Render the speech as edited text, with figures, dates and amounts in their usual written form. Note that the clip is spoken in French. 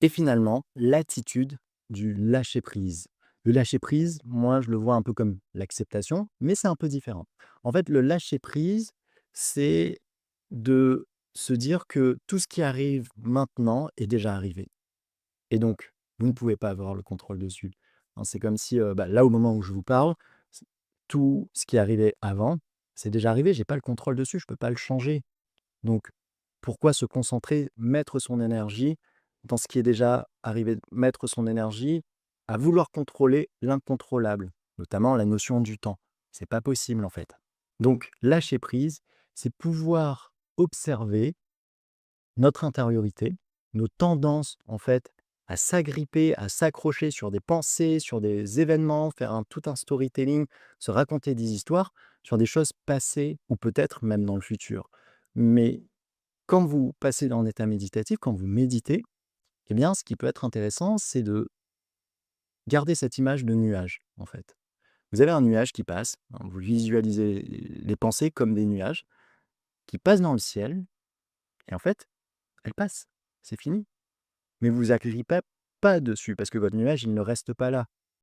Et finalement, l'attitude du lâcher prise. Le lâcher prise, moi, je le vois un peu comme l'acceptation, mais c'est un peu différent. En fait, le lâcher prise, c'est de se dire que tout ce qui arrive maintenant est déjà arrivé. Et donc, vous ne pouvez pas avoir le contrôle dessus. Hein, c'est comme si, là, au moment où je vous parle, c tout ce qui est arrivé avant, c'est déjà arrivé, j'ai pas le contrôle dessus, je peux pas le changer. Donc, pourquoi se concentrer, mettre son énergie dans ce qui est déjà arrivé? Mettre son énergie à vouloir contrôler l'incontrôlable, notamment la notion du temps. C'est pas possible, en fait. Donc, lâcher prise, c'est pouvoir observer notre intériorité, nos tendances, en fait, à s'agripper, à s'accrocher sur des pensées, sur des événements, faire tout un storytelling, se raconter des histoires sur des choses passées ou peut-être même dans le futur. Mais quand vous passez dans l'état méditatif, quand vous méditez, eh bien, ce qui peut être intéressant, c'est de garder cette image de nuage, en fait. Vous avez un nuage qui passe, hein, vous visualisez les pensées comme des nuages qui passent dans le ciel, et en fait, elles passent, c'est fini. Mais vous agrippez pas dessus parce que votre nuage, il ne reste pas là.